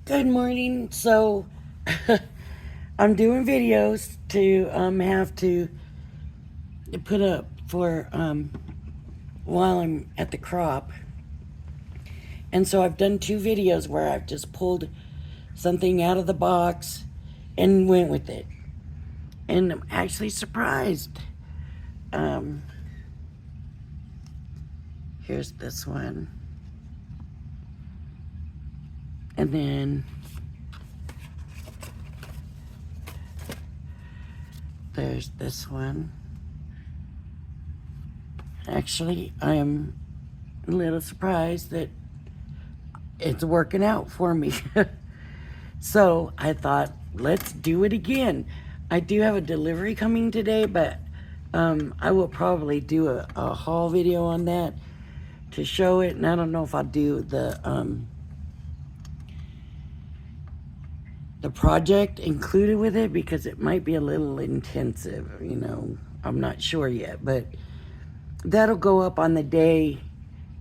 Good morning. So I'm doing videos to have to put up for while I'm at the crop. And so I've done two videos where I've just pulled something out of the box and went with it. And I'm actually surprised. Um, Here's this one. And then there's this one. Actually, I'm a little surprised that it's working out for me. So I thought, let's do it again. I do have a delivery coming today, but I will probably do a haul video on that to show it. And I don't know if I'll do the project included with it because it might be a little intensive. I'm not sure yet, but that'll go up on the day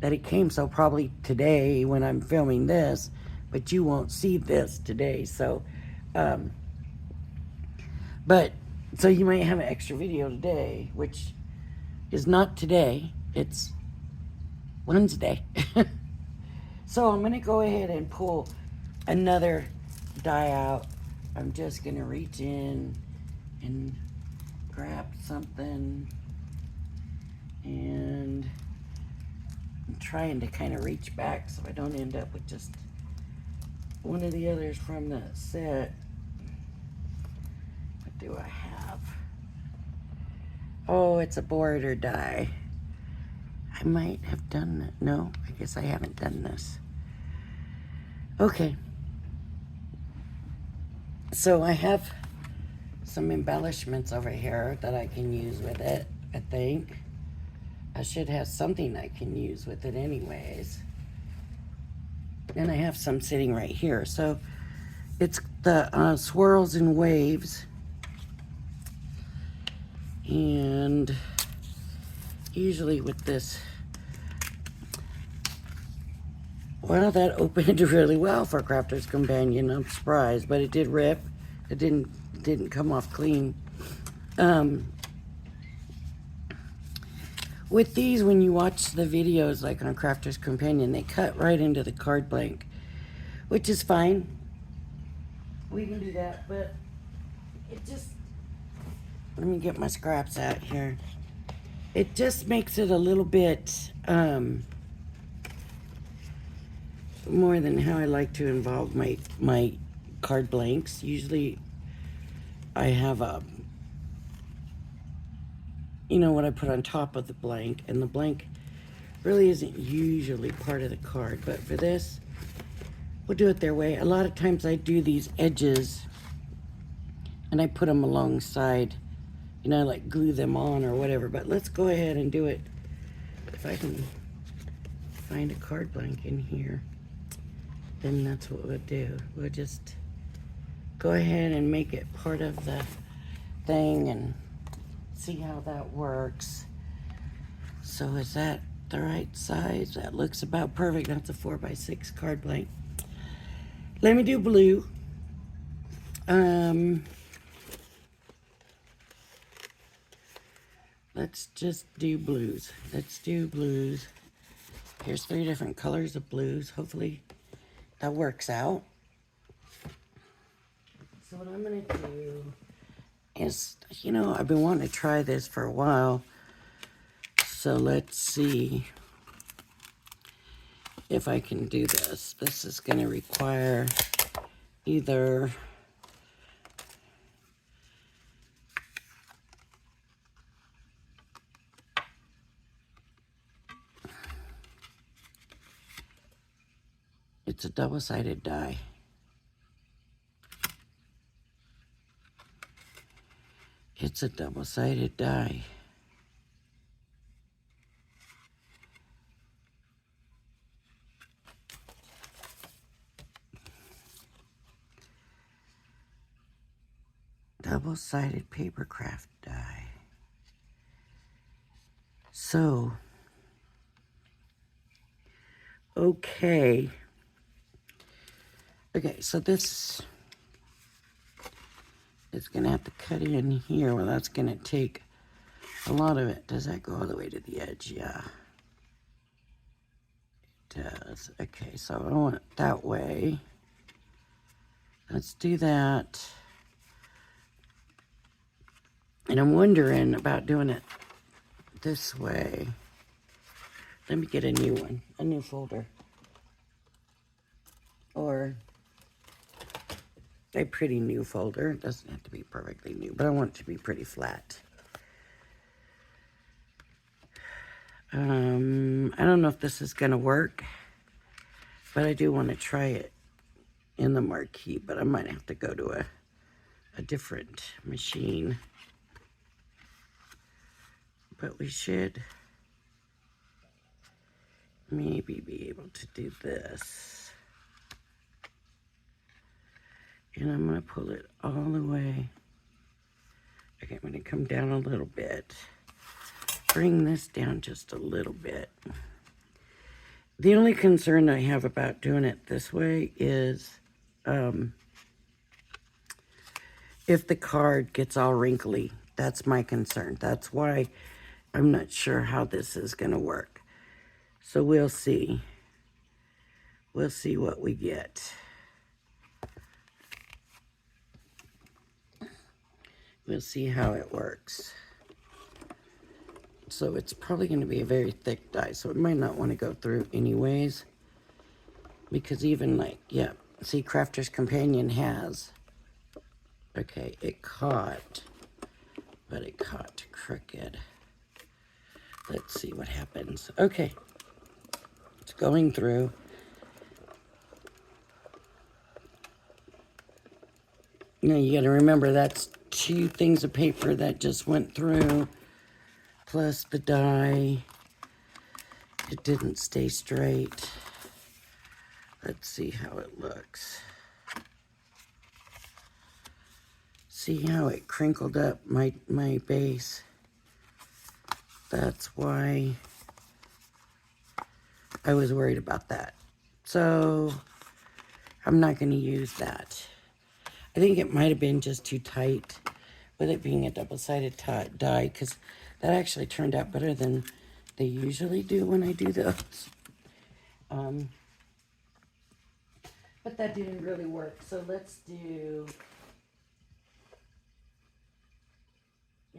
that it came. So probably today when I'm filming this, but you won't see this today. So, but so you might have an extra video today, which is not today. It's Wednesday. So I'm gonna go ahead and pull another die out. I'm just gonna reach in and grab something, and I'm trying to kind of reach back so I don't end up with just one of the others from the set. What do I have? Oh, it's a border die. I might have done that. No, I guess I haven't done this. Okay. So I have some embellishments over here that I can use with it, I think. I should have something I can use with it anyways. And I have some sitting right here. So it's the Swirls and Waves. And usually with this, well, that opened really well for Crafter's Companion. I'm surprised, but it did rip. It didn't come off clean. With these, when you watch the videos like on Crafter's Companion, they cut right into the card blank, which is fine. We can do that, but it just, let me get my scraps out here. It just makes it a little bit more than how I like to involve my card blanks. Usually I have what I put on top of the blank, and the blank really isn't usually part of the card, but for this, we'll do it their way. A lot of times I do these edges and I put them alongside, like glue them on or whatever, but let's go ahead and do it. If I can find a card blank in here, then that's what we'll do. We'll just go ahead and make it part of the thing and see how that works. So is that the right size? That looks about perfect. That's a 4x6 card blank. Let me do blue. Let's just do blues. Let's do blues. Here's 3 different colors of blues. Hopefully that works out. So what I'm gonna do is, I've been wanting to try this for a while. So let's see if I can do this. This is gonna require either it's a double-sided die. It's a double-sided die. Double-sided paper craft die. So, okay. Okay, so this is gonna have to cut in here. Well, that's gonna take a lot of it. Does that go all the way to the edge? Yeah, it does. Okay, so I want it that way. Let's do that. And I'm wondering about doing it this way. Let me get a new one, a new folder. Or a pretty new folder. It doesn't have to be perfectly new, but I want it to be pretty flat. I don't know if this is gonna work, but I do want to try it in the marquee, but I might have to go to a different machine. But we should maybe be able to do this. And I'm gonna pull it all the way. Okay, I'm gonna come down a little bit. Bring this down just a little bit. The only concern I have about doing it this way is if the card gets all wrinkly. That's my concern. That's why I'm not sure how this is going to work. So we'll see. We'll see what we get. We'll see how it works. So it's probably going to be a very thick die, so it might not want to go through anyways. Because even like, yeah, see, Crafter's Companion has, okay, it caught, but it caught crooked. Let's see what happens. Okay, it's going through. Now you gotta remember that's 2 things of paper that just went through, plus the die. It didn't stay straight. Let's see how it looks. See how it crinkled up my base? That's why I was worried about that. So I'm not going to use that. I think it might have been just too tight with it being a double-sided die, because that actually turned out better than they usually do when I do those. But that didn't really work. So let's do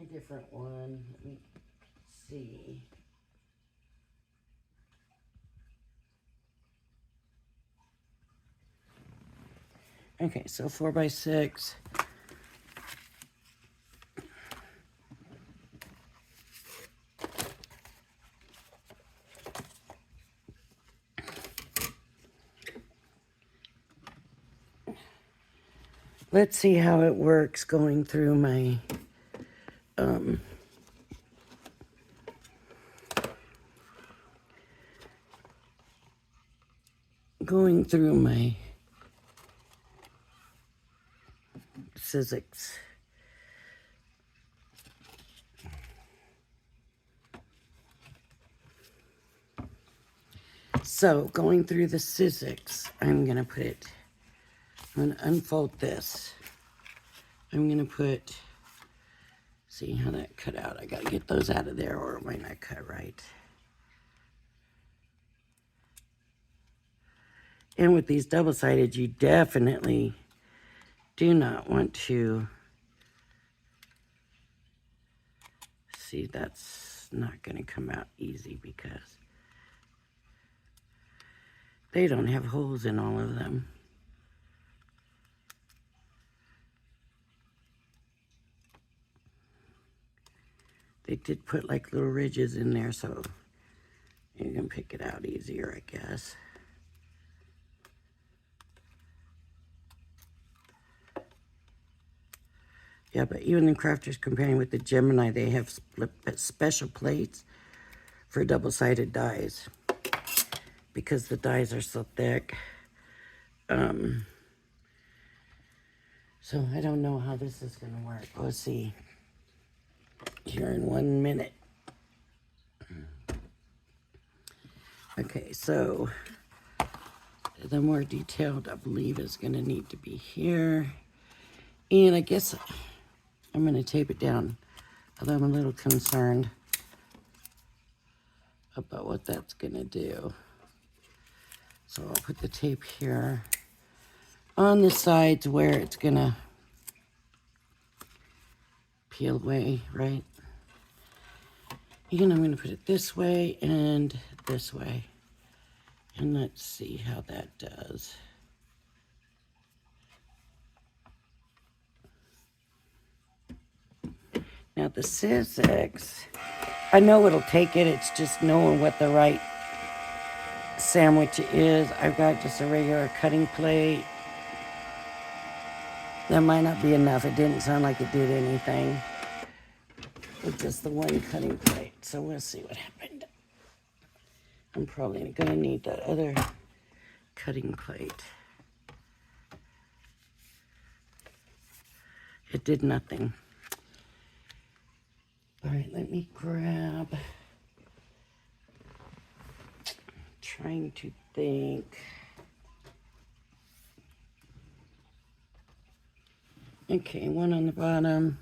a different one. Let me see. Okay, so 4x6. Let's see how it works going through my Sizzix. So going through the Sizzix, I'm gonna unfold this. I'm gonna see how that cut out. I gotta get those out of there or it might not cut right. And with these double-sided, you definitely do not want to, see, that's not gonna come out easy because they don't have holes in all of them. They did put like little ridges in there, so you can pick it out easier, I guess. Yeah, but even in Crafter's Companion with the Gemini, they have special plates for double-sided dies because the dies are so thick. So I don't know how this is going to work. We'll see here in 1 minute. Okay, so the more detailed, I believe, is going to need to be here. And I guess I'm going to tape it down, although I'm a little concerned about what that's going to do. So I'll put the tape here on the sides where it's going to peel away, right? And I'm going to put it this way and this way. And let's see how that does. Now the Sizzix, I know it'll take it. It's just knowing what the right sandwich is. I've got just a regular cutting plate. That might not be enough. It didn't sound like it did anything with just the one cutting plate. So we'll see what happened. I'm probably going to need that other cutting plate. It did nothing. All right, let me grab. Trying to think. Okay, one on the bottom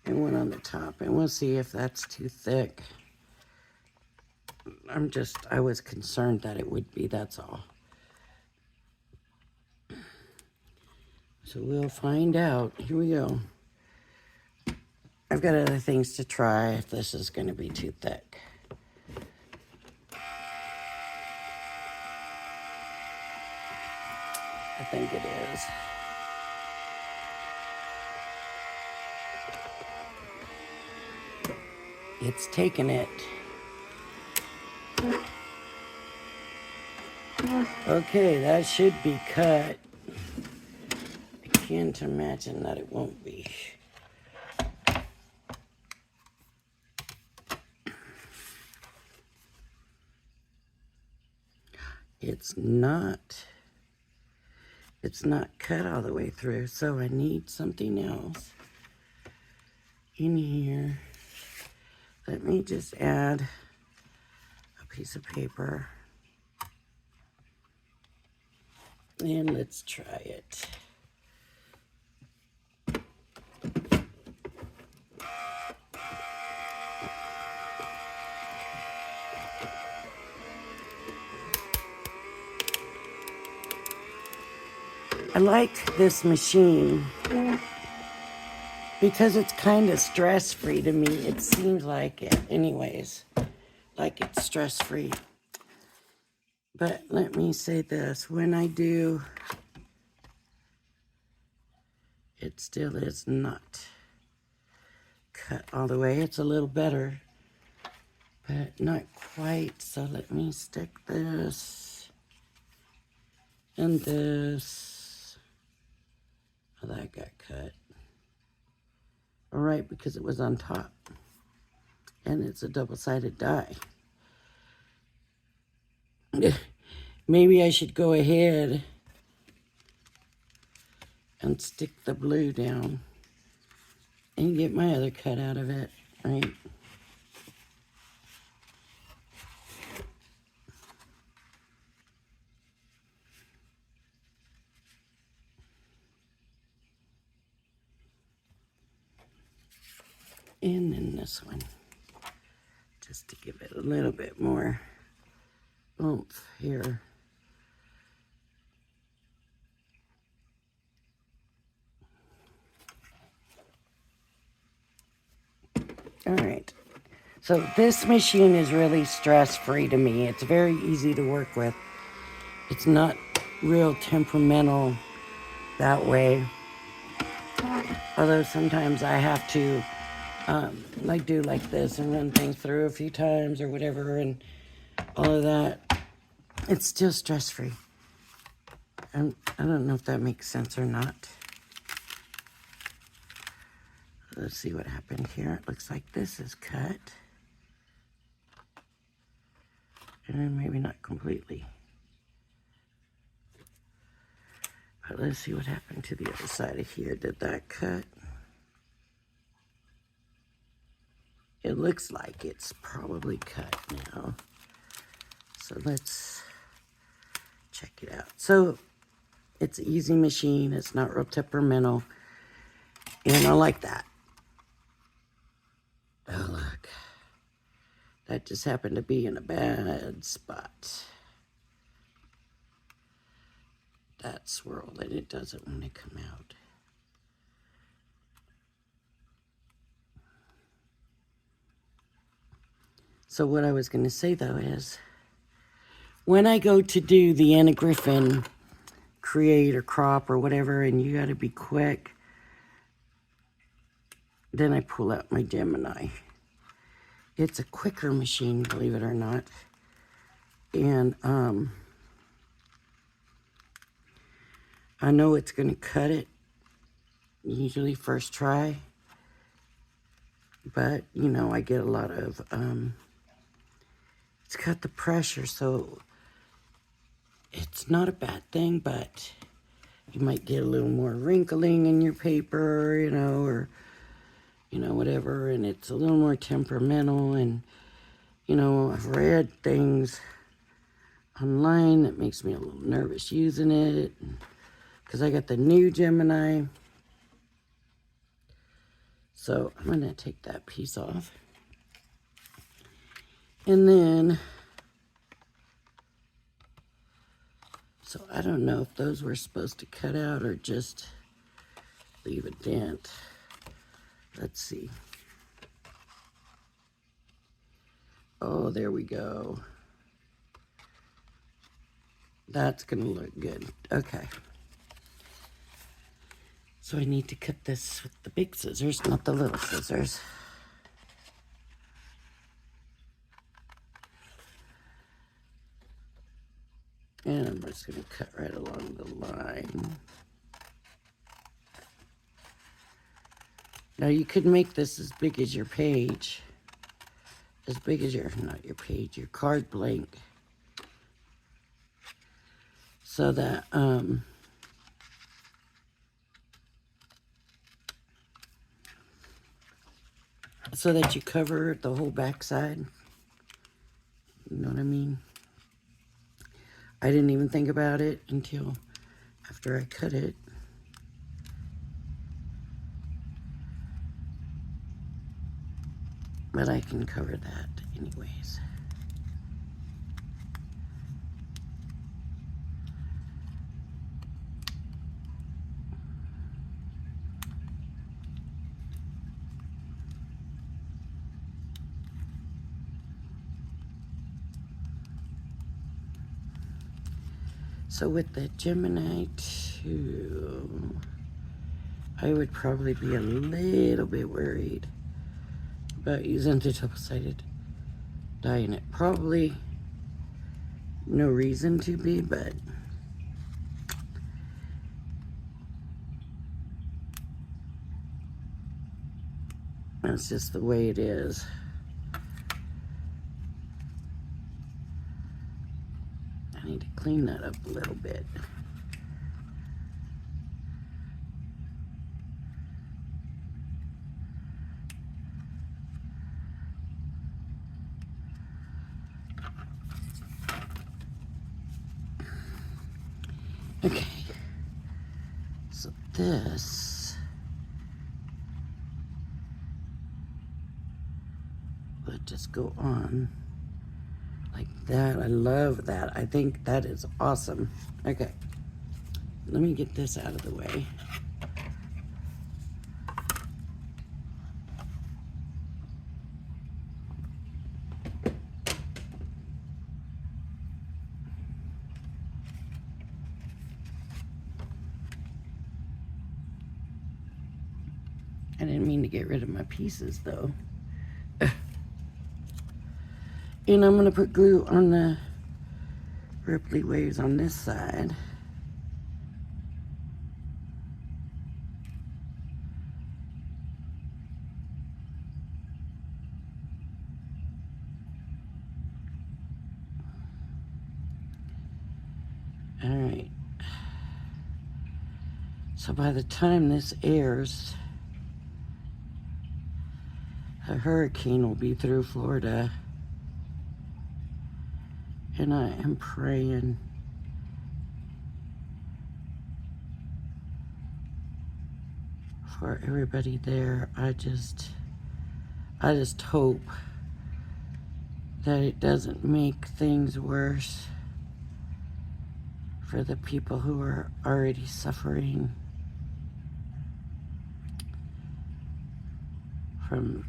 and one on the top, and we'll see if that's too thick. I was concerned that it would be, that's all. So we'll find out. Here we go. I've got other things to try if this is going to be too thick. I think it is. It's taken it. Okay, that should be cut. I can't imagine that it won't be. It's not cut all the way through, so I need something else in here. Let me just add a piece of paper. And let's try it. I like this machine because it's kind of stress-free to me. It seems like it anyways, like it's stress-free. But let me say this, when I do, it still is not cut all the way. It's a little better, but not quite. So let me stick this and this. Oh, that got cut. All right, because it was on top. And it's a double-sided die. Maybe I should go ahead and stick the blue down and get my other cut out of it, right? And then this one, just to give it a little bit more oomph here. All right, so this machine is really stress-free to me. It's very easy to work with. It's not real temperamental that way. Although sometimes I have to do like this and run things through a few times or whatever and all of that. It's still stress-free. I don't know if that makes sense or not. Let's see what happened here. It looks like this is cut. And then maybe not completely. But let's see what happened to the other side of here. Did that cut? It looks like it's probably cut now. So let's check it out. So it's an easy machine. It's not real temperamental. And I like that. Oh, look. That just happened to be in a bad spot. That swirl, and it doesn't want to come out. So what I was going to say, though, is when I go to do the Anna Griffin create or crop or whatever, and you got to be quick, then I pull out my Gemini. It's a quicker machine, believe it or not. And I know it's going to cut it, usually first try. But, you know, I get a lot of, it's got the pressure, so it's not a bad thing, but you might get a little more wrinkling in your paper, you know, or, you know, whatever, and it's a little more temperamental, and, you know, I've read things online that makes me a little nervous using it, because I got the new Gemini. So I'm going to take that piece off. And then, so I don't know if those were supposed to cut out or just leave a dent. Let's see. Oh, there we go. That's going to look good. Okay. So I need to cut this with the big scissors, not the little scissors. And I'm just going to cut right along the line. Now you could make this as big as your page. As big as your, not your page, your card blank. So that, so that you cover the whole backside. You know what I mean? I didn't even think about it until after I cut it. But I can cover that anyways. So with the Gemini 2, I would probably be a little bit worried about using the double-sided die in it. Probably no reason to be, but that's just the way it is. I need to clean that up a little bit. Okay, so this would just go on like that. I love that. I think that is awesome. Okay, let me get this out of the way. I didn't mean to get rid of my pieces though. And I'm gonna put glue on the ripply waves on this side. All right. So by the time this airs, a hurricane will be through Florida. And I am praying for everybody there. I just hope that it doesn't make things worse for the people who are already suffering from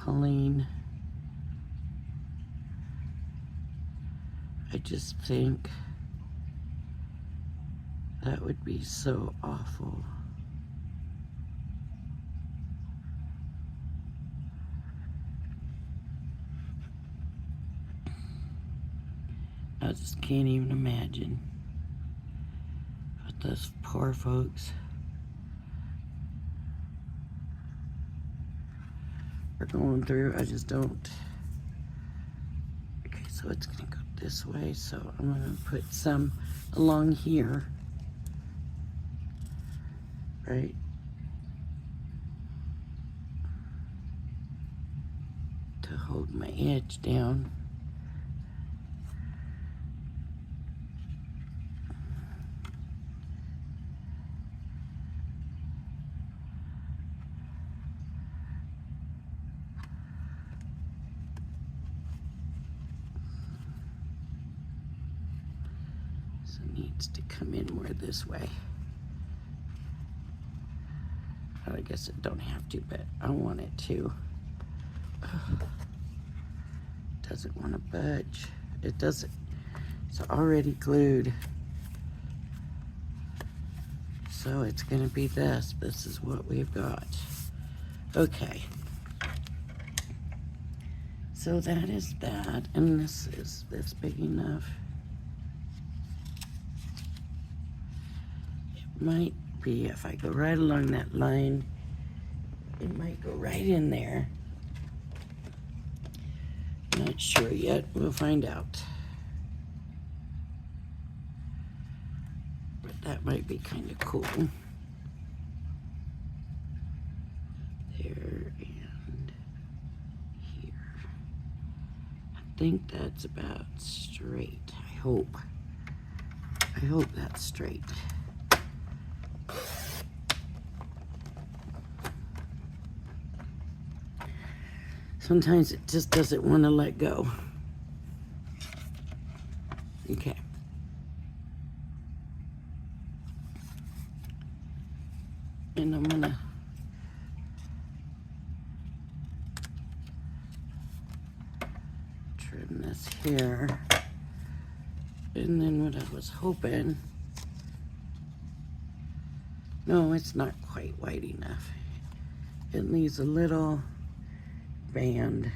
Helene. I just think that would be so awful. I just can't even imagine what those poor folks are going through. I just don't. Okay, so it's gonna go this way, so I'm gonna put some along here, right? To hold my edge down. So it needs to come in more this way. I guess it don't have to, but I want it to. Doesn't want to budge. It doesn't. It's already glued. So it's going to be this. This is what we've got. Okay. So that is that. And this is this big enough. It might be, if I go right along that line, it might go right in there. Not sure yet. We'll find out. But that might be kind of cool. There and here. I think that's about straight. I hope. I hope that's straight. Sometimes it just doesn't want to let go. Okay. And I'm gonna trim this here. And then what I was hoping, no, it's not quite white enough. It leaves a little band.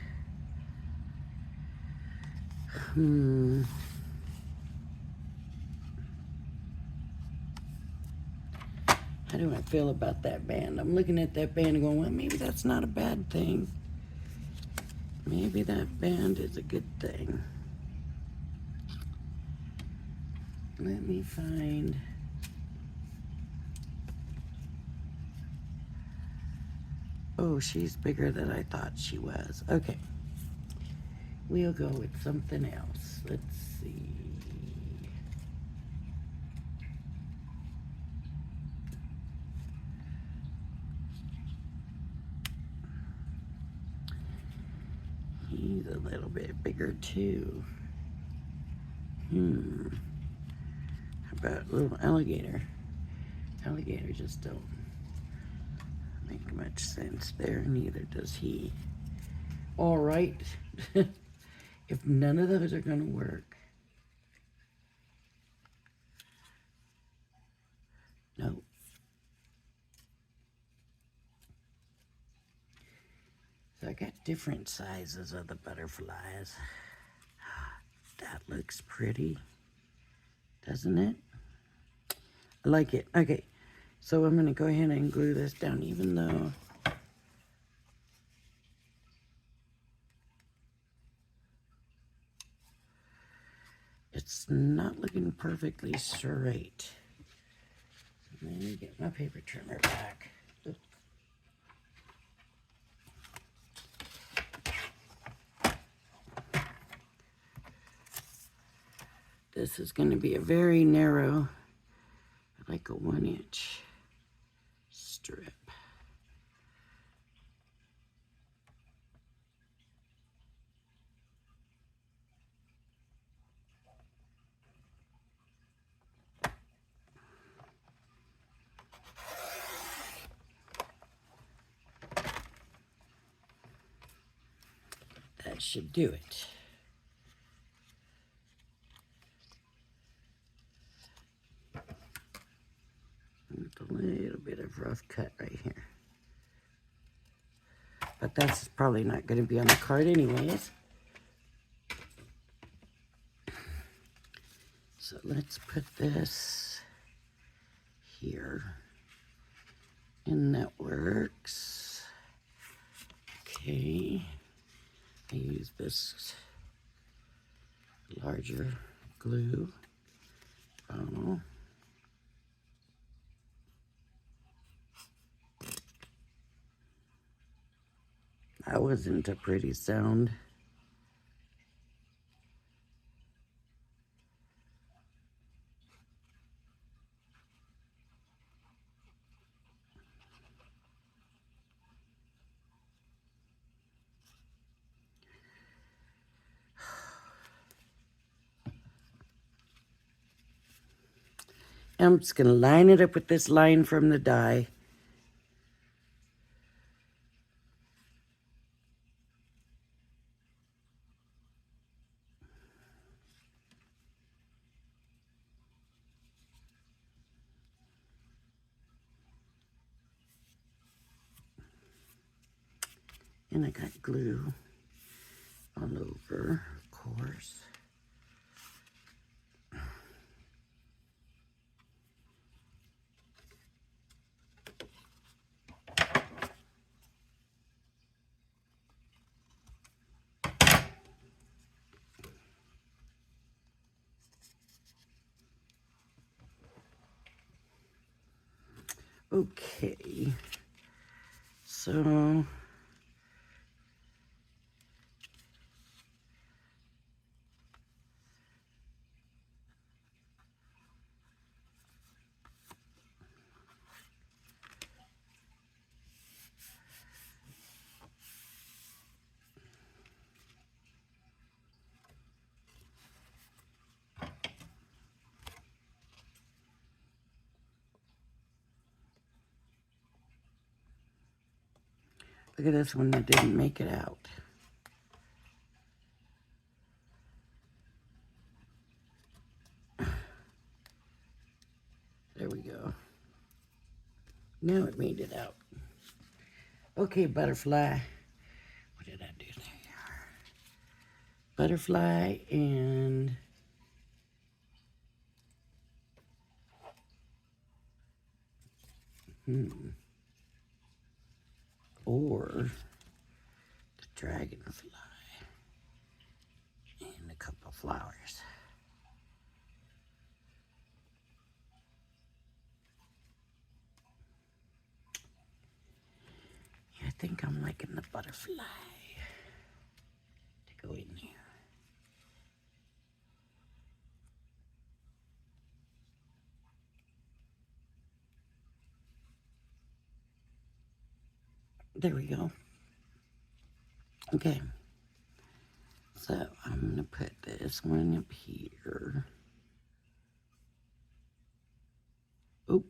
How do I feel about that band? I'm looking at that band and going, well, maybe that's not a bad thing. Maybe that band is a good thing. Let me find. Oh, she's bigger than I thought she was. Okay. We'll go with something else. Let's see. He's a little bit bigger too. How about a little alligator? Alligators just don't make much sense there, neither does he. All right. If none of those are going to work, no. So I got different sizes of the butterflies. That looks pretty, doesn't it? I like it. Okay, so I'm going to go ahead and glue this down, even though it's not looking perfectly straight. Let me get my paper trimmer back. Oops. This is going to be a very narrow, like a 1-inch strip. should do it. With a little bit of rough cut right here. But that's probably not going to be on the card anyways. So let's put this here. And that works. Okay. I use this larger glue funnel. That wasn't a pretty sound. I'm just going to line it up with this line from the die. And I got glue all over, of course. Okay, so look at this one that didn't make it out. There we go. Now it made it out. Okay, butterfly. What did I do? There you are. Butterfly and or the dragonfly and a couple of flowers. Yeah, I think I'm liking the butterfly to go in there. There we go. Okay. So I'm going to put this one up here. Oop.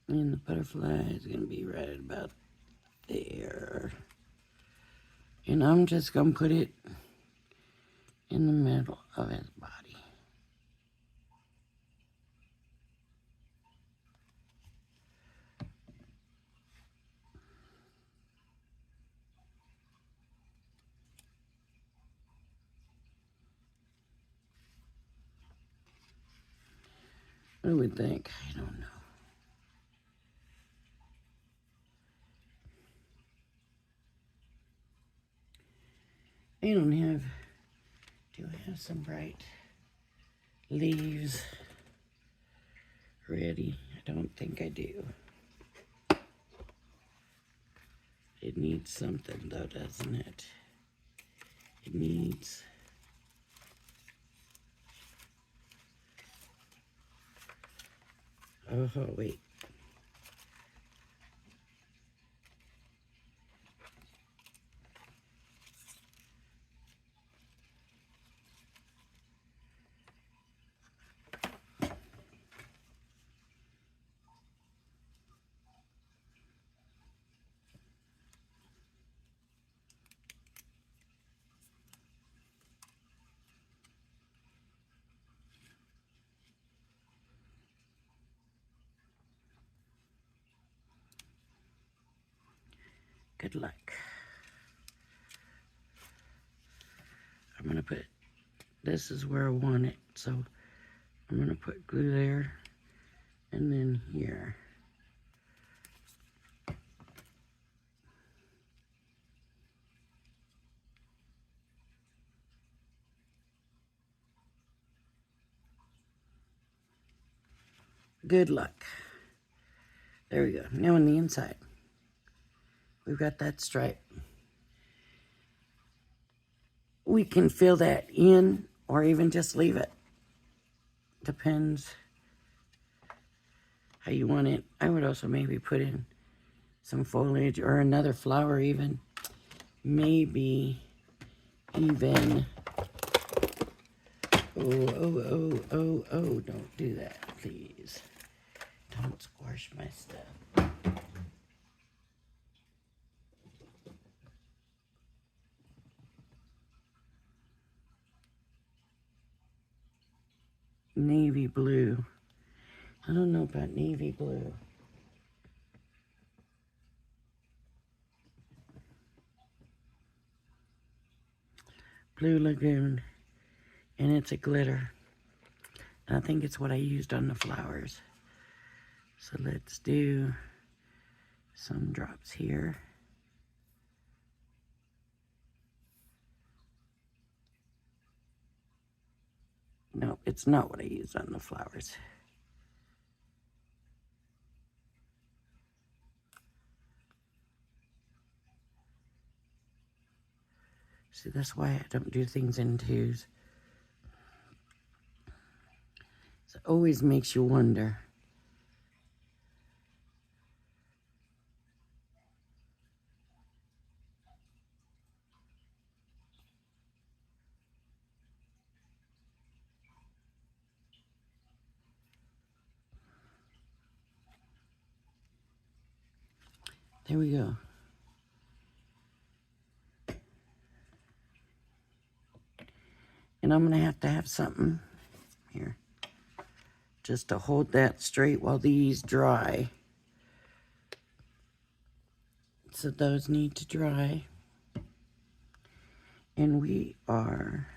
And the butterfly is going to be right about there. And I'm just going to put it in the middle of his body. What do we think? I don't know. I don't have, do I have some bright leaves ready? I don't think I do. It needs something though, doesn't it? It needs oh wait. Good luck. I'm going to put, this is where I want it, so I'm going to put glue there and then here. Good luck. There we go. Now on the inside, we've got that stripe. We can fill that in or even just leave it. Depends how you want it. I would also maybe put in some foliage or another flower even. Maybe even, oh, don't do that, please. Don't squash my stuff. Navy blue. I don't know about navy blue. Blue Lagoon, and it's a glitter. And I think it's what I used on the flowers. So let's do some drops here. No, it's not what I used on the flowers. See, that's why I don't do things in twos. It always makes you wonder. There we go. And I'm going to have something here just to hold that straight while these dry. So those need to dry. And we are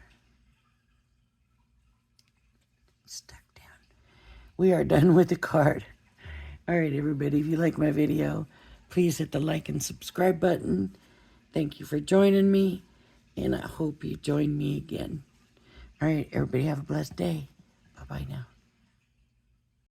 stuck down. We are done with the card. All right, everybody, if you like my video, please hit the like and subscribe button. Thank you for joining me, and I hope you join me again. All right, everybody, have a blessed day. Bye-bye now.